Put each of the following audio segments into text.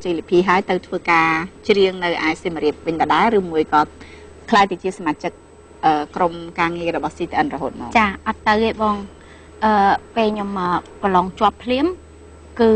จีลิพีให้ตัวทัวการเชียงในไอซิมารีเป็นแต่ได้หรือมวยก็คลายติดเชื้อสมัครจากกรมการเงินระบบสิทธิ์อันระหดมาจ้าอัตราเก็บบองเป็นยมกลองจวบเพลี้ยมคือ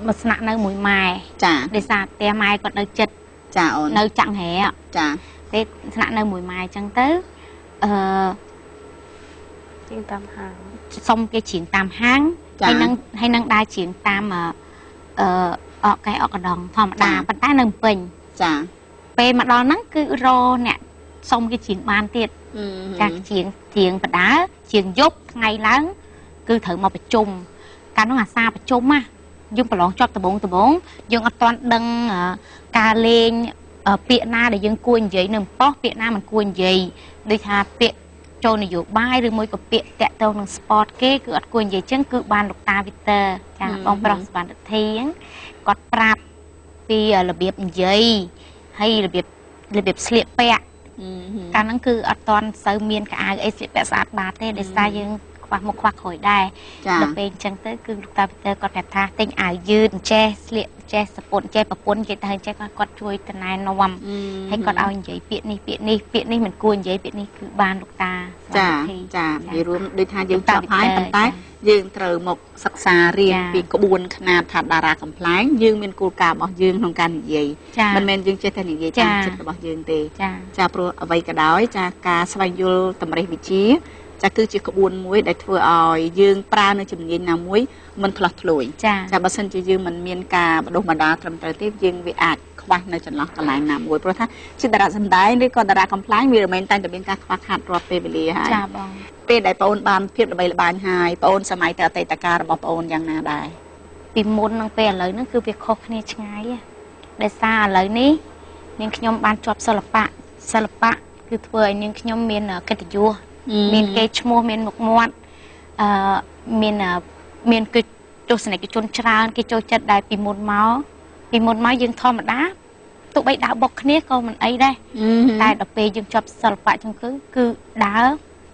มาสนับในมวยไม้จ้าเดซ่าเตะไม้ก็ในจัดจ้าในจังแห่จ้าเป็นสนับในมวยไม้จังเต้จิงตามหางส่งไปเฉียงตามห้างให้นั่งได้เฉียงตามออกไก่ออกกระดองธรรมดาปัตตาหนึ่งเป็นจ้าเป็นมาดอนนั่งคือรอเนี่ยส่งไปเฉียงบานเตียดจากเฉียงปัตตาเฉียงยกไงล้างคือถือมาประจุมการต้องหาซาประจุมอ่ะยุ่งปลองชอบตะบงยุ่งอัตอนดังกาเลงเปียนาเดี๋ยวยังกวนใหญ่หนึ่งป๊อกเปียนามันกวนใหญ่โดยทาเปียโจนอยู่บ้านหรือมวยกับเปียแตะตัวหนึ่งสปอร์ตเก้คืออัดกวนใหญ่เช่นคือบานลูกตาวิเตอร์จากบองปลอกสปานเทียงกอดปราบปีระเบียบใหญ่ให้ระเบียบเสียเปียการนั้นคืออัตอนเซอร์เมียนกับไอเสียเปียสะอาดบาเต้เดซ่ายังควักมุกควักหอยได้เราเป็นจังเตอร์คือลูกตาวิเตอร์กอดแบบท่าเต็งอ่ายยืนแจเสียแจสปนแจปะปนแจตาแจกอดช่วยทนายนวมให้กอดเอาใหญ่เปียนี่มันกวนใหญ่เปียนี่คือบานลูกตาจ้ามีรวมโดยทางยืนจับพายปันใต้ยืนเตอหมกศึกษาเรียนปีกระบวนขนาดถัดดาราคำพลายยืนเป็นกูกาบอกยืนของการใหญ่มันเป็นยืนเจตนาใหญ่จ้าจุดบอกยืนเตจ้าโปรเอาไว้กระดอยจากการสวายโยตำริวิชีจะคือจีกระบวนมวยได้ทัวร์อ่อยยืงปลาในจุดยืนน้ำมวยมันพลัดถลอยจะบัสันจะยืงมันเมียนกาบดมาดาทำแต่ที่ยืงวิอาจควักในจุดล็อกตลายน้ำมวยเพราะถ้าชิดาราสันได้หรือก็ดาราคำพลายมีระเบิดแต่จะเป็นการควักขาดรอบเปรียให้เป็นได้ปอนบานเพียบระเบิดบานหายปอนสมัยแต่เตตการบอกปอนยังนาได้ปีมุนนังเป็นเลยนั่นคือviệcคบเนี่ยช่างไงได้ซาเลยนี่ยังขยมบานจอบสลับปะคือทัวร์ยังขยมเมียนกระติยัวเมียนเกชโมเมียนหมกมวดเมียนคือโจสเนกจนชราเกโจจัดได้ปีมุนเมายังทอมดาตุกใบดาวบอกเนี้ยก็มันไอ้ได้แต่ดอกเปยังจับสลับปะจังคือดา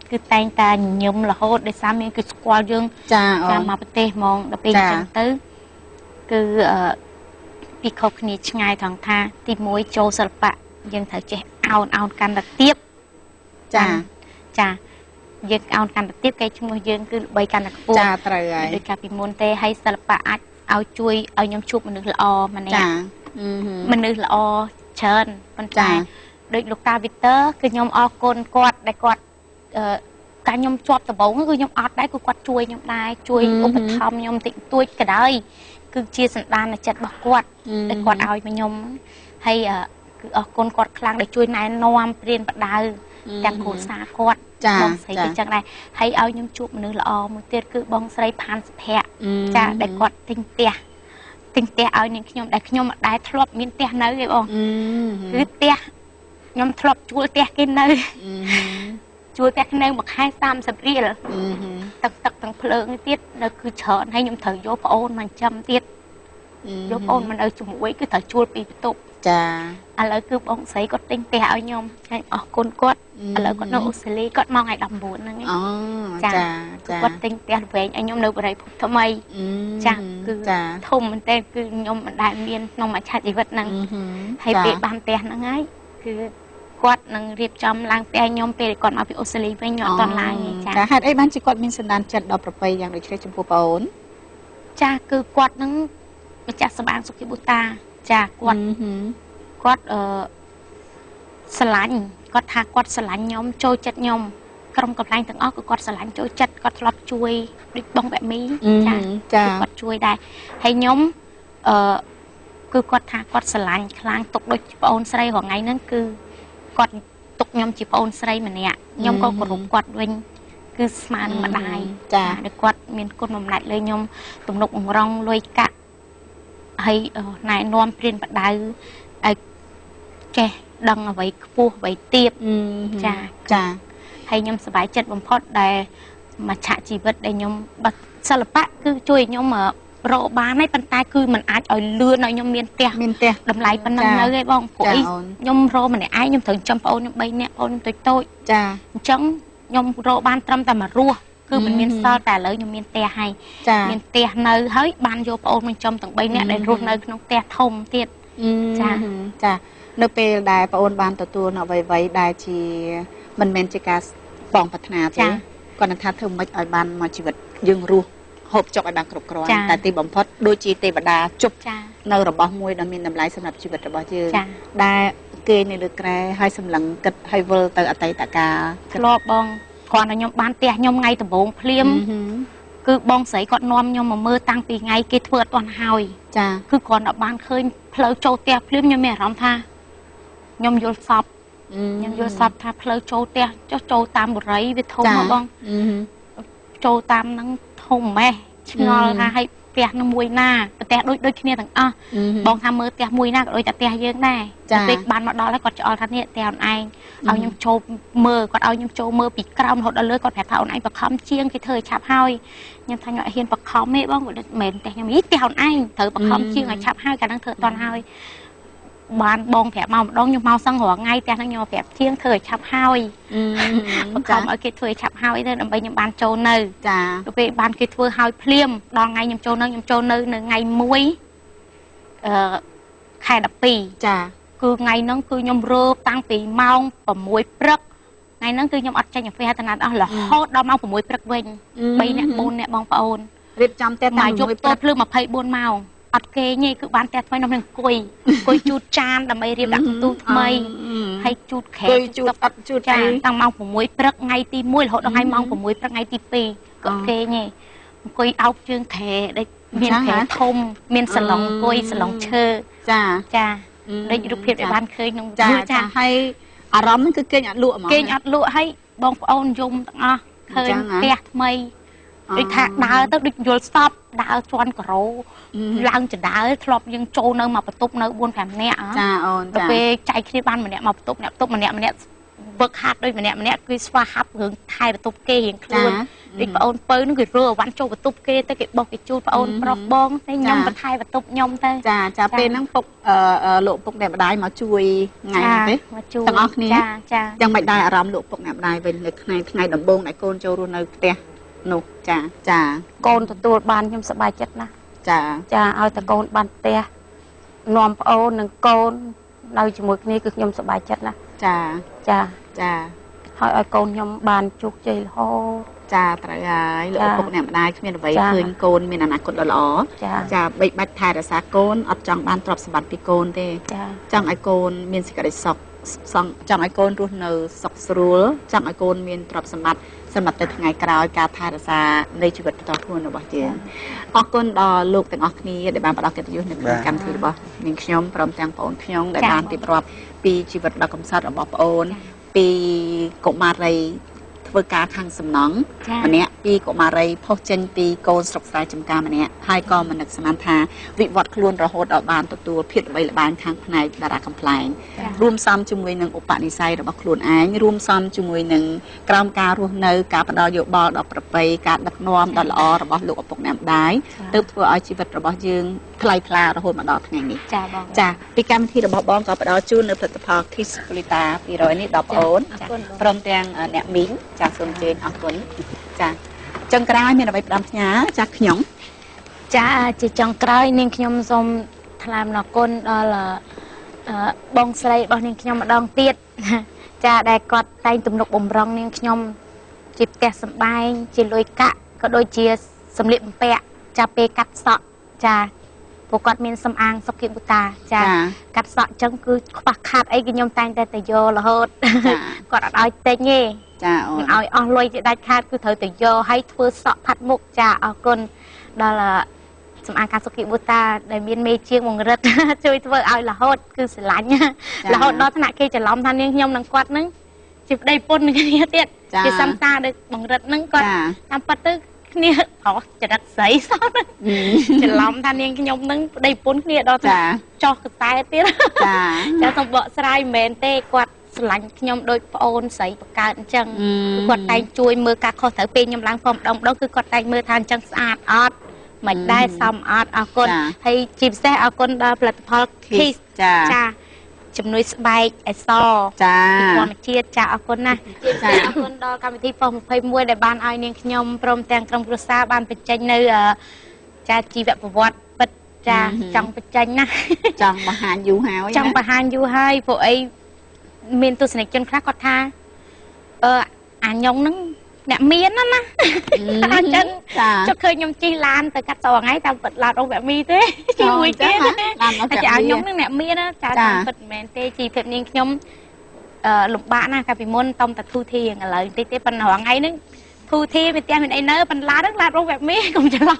คือแตงตาหยมละโหดได้ซ้ำยังคือสควอลยังการมาประเทศมองดอกเปจังตื้อคือปีเขาคณิชง่ายทางท่าตีมวยโจสลับปะยังถือจะเอากันระเทียบจ้ายังเอาการระเทียบไกชั่วโมงยังคือใบการระปูโดยการปีมุนเตให้สลับปะเอาช่วยเอายำชุบมันนึกละอมันเนี่ยมันนึกละอเชิญมันใจโดยลูกตาวิเตอร์คือยำออกลกอดได้กอดการยำชอบตะบงคือยำออดได้คือกอดช่วยยำได้ช่วยอุปถัมภ์ยำติดตัวก็ได้คือเชียร์สันดานในจัดบอกกอดได้กอดเอาไปยำให้คือออกลกอดคลังได้ช่วยนายนวมเปลี่ยนปัดดาวจากโขสากอดบองใส่ไปจังไรให้เอายำชุบมันนึกละอมือเตี้ยคือบองใส่พันสแพะจะได้กอดติงเตี้ยเอาอย่างขยมได้ทลบมินเตี้ยเนื้อไงบองคือเตี้ยยำทลบจูเตี้ยกินเนื้อจูเตี้ยกินเนื้อบอกให้ซ้ำสับเรียลตังเพลิงเตี้ยนั่นคือเชิญให้ยำเถยโยบโอนมันจำเตี้ยโยบโอนมันเอาจุ่มไว้คือเถยจูปีตุกอะไรคือบองใส่ก็ติงเตี้ยเอายำให้ออกคนกดอะไรก็โนอุสลีก็มองไงดำบุญนั่นไงจ้าก็ติงเตี้ยเวงไอ้ยำเนื้ออะไรทำไมจ้าคือทุ่มมันเต้คือยำมันได้เมียนน้องมาชาติวัดนั่งให้เปะบานเตี้ยนั่งไงคือกดนั่งเรียบจำล้างเตี้ยยำเปะก่อนเอาไปอุสลีไปหยอดตอนล้างจ้าหากไอ้บ้านจีกดมีสันดานจัดดอกประเพยอย่างไรเชื่อชมพูปอนจ้าคือกดนั่งมาจากสบางสุขิบุตาจ้ากดสลันกดทากดสลันยมโจจัดยมกรมกับแรงต่างอ้อก็กดสลันโจจัดกดรับช่วยดิบองแบบนี้จ้ากดช่วยได้ให้ยมคือกดทากดสลันคลางตกโดยจีบโอนใส่ของไงนั่นคือกดตกยมจีบโอนใส่เหมือนเนี่ยยมก็กดรุมกดวิ่งคือสมานมาได้จ้าเด็กกดมีคนมันหนักเลยยมตุ่มนกรองลอยกะให้นายนวมเปลี่ยนปัดได้แกดังเอาไว้ปูไว้เตียบจ้าให้ยมสบายใจบำพอดได้มาฉะชีวิตได้ยมบัดสลับปะคือช่วยยมโรบาในปันตายคือมันอาจเอาเลือนเอายมเมียนเตะดำไหลปันนั่งเลยบ้องปุ๋ยยมโรมันเนี่ยไอ้ยมถึงจำปอนยมใบเนี่ยปอนตัวโตจ้าจังยมโรบานตรำแต่มารัว គឺមិនមានសល់តែឥឡូវខ្ញុំមានផ្ទះហើយមានផ្ទះនៅហើយបានយកប្អូនមកចំទាំង3នាក់ដែលរស់នៅក្នុងផ្ទះធំទៀតចានៅពេលដែលប្អូនបានទទួលនៅអ្វីៗដែលជាមិនមែនជាការបងប្រាថ្នាទេគាត់នឹងថាធ្វើមិនឲ្យបានមកជីវិតយើងរស់ហូបចុកឲ្យបានគ្រប់គ្រាន់តែទីបំផុតដូចជាទេវតាជប់នៅរបស់មួយដ៏មានតម្លៃសម្រាប់ជីវិតរបស់យើងដែលគេនៅលើក្រែហើយសម្លឹងគិតឲ្យវិលទៅអតីតកាលធ្លាប់បងគ្រាន់តែខ្ញុំបានផ្ទះខ្ញុំថ្ងៃដំបូងភ្លាមគឺបងស្រីគាត់នាំខ្ញុំមកមើលតាំងពីថ្ងៃគេធ្វើអត់ទាន់ហើយចាគឺគ្រាន់តែបានឃើញផ្លូវចូលផ្ទះភ្លាមខ្ញុំមានអារម្មណ៍ថាខ្ញុំយល់សពខ្ញុំយល់សពថាផ្លូវចូលផ្ទះចុះចូលតាមបុរីវាធំមកបងចូលតាមហ្នឹងធំម៉េះឆ្ងល់ថាឲ្យផ្ទះនឹងមួយណាផ្ទះដូចគ្នាទាំងអស់បងថាមើលផ្ទះមួយណាក៏ដូចតែផ្ទះយើងដែរតែពេលបានមកដល់ហើយគាត់ឆ្អល់ថានេះផ្ទះអូនឯងឲ្យខ្ញុំចូលមើលគាត់ឲ្យខ្ញុំចូលមើលពីក្រោមរហូតដល់លើគាត់ប្រាប់ថាអូនឯងបខំជាងគេធ្វើឲ្យឆាប់ហើយខ្ញុំថាខ្ញុំអត់ហ៊ានបខំទេបងគាត់មិនមែនផ្ទះខ្ញុំយីផ្ទះអូនឯងត្រូវបខំជាងឲ្យឆាប់ហើយកាលហ្នឹងធ្វើអត់ទាន់ហើយបានបងប្រាប់មកម្ដងខ្ញុំមកសឹងរាល់ថ្ងៃផ្ទះហ្នឹងខ្ញុំប្រាប់ជាងធ្វើឲ្យឆាប់ហើយបខំឲ្យគេធ្វើឲ្យឆាប់ហើយទៅដើម្បីខ្ញុំបានចូលនៅចាទៅពេលបានគេធ្វើឲ្យភ្លាមដល់ថ្ងៃខ្ញុំចូលនៅថ្ងៃ1ខែ12ចាគឺថ្ងៃហ្នឹងគឺខ្ញុំរើតាំងពីម៉ោង6ព្រឹកថ្ងៃហ្នឹងគឺខ្ញុំអត់ចេញអាហ្វេរតាណាត់អស់រហូតដល់ម៉ោង6ព្រឹកវិញ3នាក់4នាក់បងប្អូនរៀបចំផ្ទះតាំង6ព្រឹកភ្លឺ24ម៉ោងអត់គេទេគឺបានផ្ទះថ្មីខ្ញុំអង្គុយជូតចានដើម្បីរៀបដាក់កន្ទូថ្មីហើយជូតខែជូតអត់ជូតចាតាំងម៉ោង6ព្រឹកថ្ងៃទី1រហូតដល់ថ្ងៃម៉ោង6ព្រឹកថ្ងៃទី2គាត់គេទេអង្គុយអោបជើងខែដែលមានខែធំមានសាឡុងអង្គុយសាឡុងឈើចាដូចរូបភាពដែលបានឃើញក្នុងចាហើយអារម្មណ៍ហ្នឹងគឺគេអត់លក់ហ្មងគេអត់លក់ហើយបងប្អូនយំទាំងអស់ឃើញផ្ទះថ្មីដូចថាដើរទៅដូចយល់សពដើរជន់ក្រោឡើងចដើធ្លាប់យើងចូលនៅមកបន្ទប់នៅ4-5នាក់ចាអូនចាពេលចែកគ្នាបានម្នាក់មកបន្ទប់ម្នាក់វឹកហាត់ដូចម្នាក់គឺស្វាហាប់រឿងថែបន្ទប់គេរៀងខ្លួនដូចប្អូនពៅនឹងគេរើអវ៉ាន់ចូលបន្ទប់គេទៅគេបោះគេជូតប្អូនប្រុសបងតែខ្ញុំបន្ថែបន្ទប់ខ្ញុំទៅចាពេលហ្នឹងពុកលោកពុកអ្នកម្ដាយមកជួយថ្ងៃទេទាំងអស់គ្នាចាយ៉ាងមិនដែរអារម្មណ៍លោកពុកអ្នកម្ដាយវិញនៅថ្ងៃដំបូងដែលកូនចូលរស់នៅផ្ទះនោះចាកូនទទួលបានខ្ញុំសប្បាយចិត្តណាស់ចាឲ្យតែកូនបានផ្ទះនាំប្អូននិងកូននៅជាមួយគ្នាគឺខ្ញុំសប្បាយចិត្តណាស់ចាហើយឲ្យកូនខ្ញុំបានជោគជ័យរហូតចាត្រូវហើយលោកឪពុកអ្នកម្ដាយគ្មានអ្វីឃើញកូនមានអនាគតដ៏ល្អចាបីបាច់ថែរក្សាកូនអត់ចង់បានទ្រព្យសម្បត្តិពីកូនទេចង់ឲ្យកូនមានសេចក្តីសុខចង់ឲ្យកូនរស់នៅសុខស្រួលចង់ឲ្យកូនមានទ្រព្យសម្បត្តិសម្រាប់ទៅថ្ងៃក្រោយការថែរក្សានៃជីវិតបន្តខ្លួនរបស់យើងអរគុណដល់លោកទាំងអស់គ្នាដែលបានផ្ដល់កិត្តិយសនៅក្នុងកម្មវិធីរបស់នាងខ្ញុំព្រមទាំងបងប្អូនខ្ញុំដែលបានរៀបរាប់ពីជីវិតដ៏កំសត់របស់បងប្អូនពីកុមារីធ្វើការខាងសំណង់ម្នាក់ពីកុមារីផុសចេញពីកូនស្រុកស្រែចំការម្នាក់ហើយក៏មិននឹកស្មានថាវិវត្តខ្លួនរហូតដល់បានទទួលភាពល្បីល្បាញខាងផ្នែកតារាកំ pl ែងរួមសំជាមួយនឹងឧបនិស្ស័យរបស់ខ្លួនឯងរួមសំជាមួយនឹងក្រោមការរស់នៅការផ្ដល់យោបល់ដល់ប្រពៃការដឹកនាំដ៏ល្អរបស់លោកឪពុកម្ដាយទើបធ្វើឲ្យជីវិតរបស់យើងថ្លៃថ្លារហូតមកដល់ថ្ងៃនេះចាពីកម្មវិធីរបស់បងក៏ផ្ដល់ជូននៅផលិតផល Kiss Polita 200នេះដល់បងអូនព្រមទាំងអ្នកមីងចាសូមជើញអរគុណចាចុងក្រោយមានអ្វីផ្ដាំផ្ញើចាខ្ញុំចាជាចុងក្រោយនាងខ្ញុំសូមថ្លែងអំណរគុណដល់បងស្រីរបស់នាងខ្ញុំម្ដងទៀតចាដែលគាត់តែងទំនុកបំរុងនាងខ្ញុំជាផ្ទះសម្បែងជាលុយកាក់ក៏ដូចជាសម្លៀកបំពាក់ចាពេលកាត់សក់ចាពួកគាត់មានសំអាងសុខភាពបុតាចាកាត់សក់ចឹងគឺខ្វះខាតអីគឺខ្ញុំតែងតែទៅយករហូតគាត់អត់ឲ្យតិចទេចាអូនឲ្យអស់លុយជាដាច់ខាតគឺត្រូវទៅយកឲ្យធ្វើសក់ផាត់មុខចាអរគុណដល់សំអាងការសុខភាពបុតាដែលមានមេជាងបង្រិតជួយធ្វើឲ្យរហូតគឺស្រឡាញ់រហូតដល់ថ្នាក់គេច្រឡំថានាងខ្ញុំនឹងគាត់នឹងជាប្តីពុនគ្នាទៀតជាសំតាដូចបង្រិតនឹងគាត់តាមពិតទៅគ្នាប្រុសចរិតស្រីសោះច្រឡំថានាងខ្ញុំនឹងប្តីពុនគ្នាដល់ថាចោះកតែទៀតចាសូមបកស្រាយមិនមែនទេគាត់ស្រឡាញ់ខ្ញុំដូចប្អូនស្រីបង្កើតអញ្ចឹងគាត់តែងជួយមើលការខុសត្រូវពេលខ្ញុំឡើងផងម្ដងគឺគាត់តែងមើលថាអញ្ចឹងស្អាតអត់មិនដែរសមអត់អរគុណហើយជាពិសេសអរគុណដល់ផលិតផល Kiss ចា ជំនួយស្បែកអេសចាធម្មជាតិចាអរគុណណាស់ចាអរគុណដល់កម្មវិធីប៉ុស្តិ៍21ដែលបានឲ្យនាងខ្ញុំព្រមទាំងក្រុមគ្រួសារបានបញ្ចេញនៅចាជីវប្រវត្តិពិតចាចង់បញ្ចេញណាចង់បង្ហាញយូរហើយចង់បង្ហាញយូរហើយព្រោះអីមានទស្សនិកជនខ្លះគាត់ថាអាញងហ្នឹងអ្នកមានណាអញ្ចឹងចុះឃើញខ្ញុំជិះឡានទៅកាត់សងថ្ងៃតាមពិតឡានអូវមីទេជាមួយទៀតចាខ្ញុំនឹងអ្នកមានចាតាមពិតមិនមែនទេជីភាពនាងខ្ញុំលំបាកណាស់កាលពីមុនតំតែធូធីឥឡូវតិចទេប៉ុន្តែថ្ងៃហ្នឹងធូធីមានផ្ទះមានអីនៅប៉ុន្តែឡានហ្នឹងឡានអូវមីកុំច្រឡំ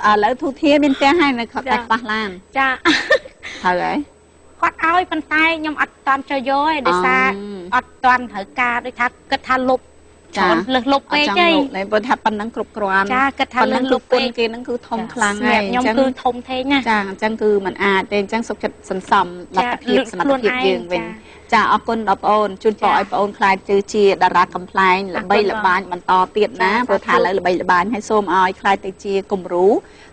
ឥឡូវធូធីមានផ្ទះហើយនៅគាត់តែខ្វះឡានចាហើយគាត់ឲ្យប៉ុន្តែខ្ញុំអត់តាន់ចូលយកទេដោយសារអត់តាន់ត្រូវការដូចថាគិតថាលុបច្រើនលើសលុបពេកទេតែបើថាប៉ុណ្ណឹងគ្រប់គ្រាន់ចាគិតថាលើសលុបពេកគេហ្នឹងគឺធំខ្លាំងហើយខ្ញុំគឺធំធេងណាចាអញ្ចឹងគឺมันអាចទេអញ្ចឹងសុខចិត្តសន្សំលទ្ធភាពសមត្ថភាពយើងវិញចាអរគុណដល់បងអូនជូនពរឲ្យបងអូនខ្លាចជាតារាកំ pl ែងល្បីល្បាញបន្តទៀតណាព្រោះថាឥឡូវល្បីល្បាញហើយសូមឲ្យខ្លាចទៅជាគំរូ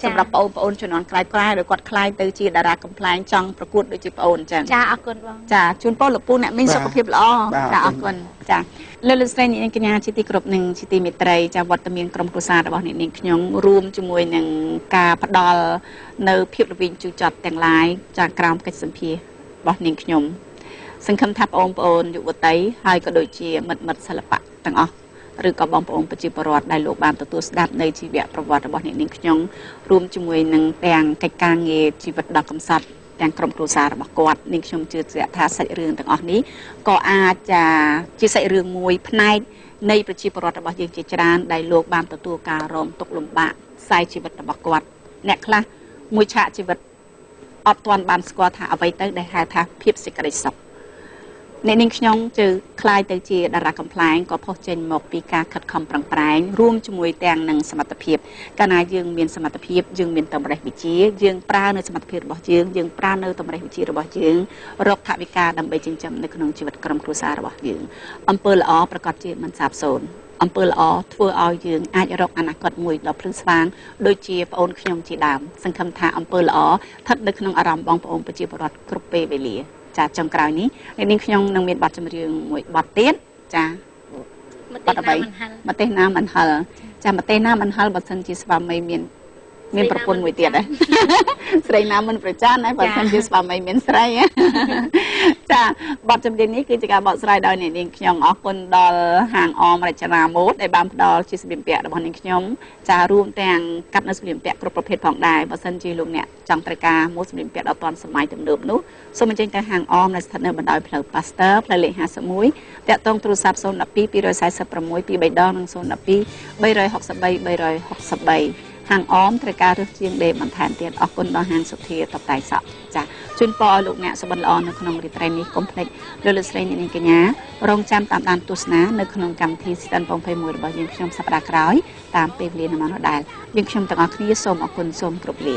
សម្រាប់បងអូនជំនាន់ក្រោយៗឬគាត់ខ្លាចទៅជាតារាកំ pl ែងចង់ប្រកួតដូចជាបងអូនអញ្ចឹងចាអរគុណបងចាជូនពរលោកពូអ្នកមានសុខភាពល្អចាអរគុណចាលោកស្រីនាងកញ្ញាជាទីគោរពនិងជាទីមេត្រីចាវត្តមានក្រុមគ្រួសាររបស់អ្នកនាងខ្ញុំរួមជាមួយនឹងការផ្ដល់នៅភាពល្វីងជូរចត់ទាំងឡាយចាក្រោមកិច្ចសម្ភាររបស់នាងខ្ញុំសង្ឃឹមថាបងប្អូនយុវតីហើយក៏ដូចជាមិត្តសិល្បៈទាំងអស់ឬក៏បងប្អូនប្រជាពលរដ្ឋដែលលោកបានទទួលស្ដាប់នៅជីវប្រវត្តិរបស់អ្នកនាងខ្ញុំរួមជាមួយនឹងទាំងកិច្ចការងារជីវិតដ៏កំសត់ទាំងក្រុមគ្រួសាររបស់គាត់នាងខ្ញុំជឿជាក់ថាសាច់រឿងទាំងអស់នេះក៏អាចជាសាច់រឿងមួយផ្នែកនៃប្រជាពលរដ្ឋរបស់យើងជាច្រើនដែលលោកបានទទួលការរងទុក្ខលំបាកខ្សែជីវិតរបស់គាត់អ្នកខ្លះមួយឆាកជីវិតអត់ទាន់បានស្គាល់ថាអ្វីទៅដែលហៅថាភាពសេចក្តីសុខអ្នកនាងខ្ញុំជឿខ្លាយទៅជាតារាកំ pl ែងក៏ផុសចេញមកពីការខិតខំប្រឹងប្រែងរួមជាមួយទាំងនឹងសមត្ថភាពកាលណាយើងមានសមត្ថភាពយើងមានតម្រេះវិជ្ជាយើងប្រើនៅសមត្ថភាពរបស់យើងប្រើនៅតម្រេះវិជ្ជារបស់យើងរកថវិកាដើម្បីចិញ្ចឹមនៅក្នុងជីវិតក្រុមគ្រួសាររបស់យើងអំពើល្អប្រកាសជាមិនសាបសូន្យអំពើល្អធ្វើឲ្យយើងអាចរកអនាគតមួយដ៏ភ្លឺស្វាងដូចជាប្អូនខ្ញុំជាដើមសង្ឃឹមថាអំពើល្អស្ថិតនៅក្នុងអារម្មណ៍បងប្អូនប្រជាពលរដ្ឋគ្រប់ពេលវេលាចាចុងក្រោយនេះអ្នកនាងខ្ញុំនឹងមានបទចម្រៀងមួយបទទៀតចាបទអ្វីប្រទេសណាមិនហិលចាប្រទេសណាមិនហិលបើសិនជាស្វាមីមានប្រពន្ធមួយទៀតដែរស្រីណាមិនប្រចានហើយបើសិនជាស្វាមីមានស្រីចាបទចម្រៀងនេះគឺជាការបកស្រាយដោយអ្នកនាងខ្ញុំអរគុណដល់ហាងអមរចនាម៉ូដដែលបានផ្ដល់ជាសម្ភារៈពាក់របស់នាងខ្ញុំចារួមទាំងកាត់នៅសម្ភារៈពាក់គ្រប់ប្រភេទផងដែរបើសិនជាលោកអ្នកចង់ត្រូវការម៉ូដសម្ភារៈពាក់ដ៏ទាន់សម័យទំនើបនោះសូមអញ្ជើញទៅហាងអមដែលស្ថិតនៅបណ្ដោយផ្លូវ Pasteur ផ្លូវលេខ51តាក់ទងទូរស័ព្ទ012 246 23ដងនិង012 363 363ហាងអមត្រូវការរើសជាងដេបន្ថែមទៀតអរគុណដល់ហាងសុធាតបតៃសក់ចាជូនពរឲ្យលោកអ្នកសុបិនល្អនៅក្នុងរាត្រីនេះកុំភ្លេចលោកស្រីនាងកញ្ញារងចាំតាមដានទស្សនានៅក្នុងកម្មវិធីស៊ីតាន21របស់យើងខ្ញុំសប្តាហ៍ក្រោយតាមពេលវេលានៅម៉ោងដដែលយើងខ្ញុំទាំងអស់គ្នាសូមអរគុណសូមគោរពលា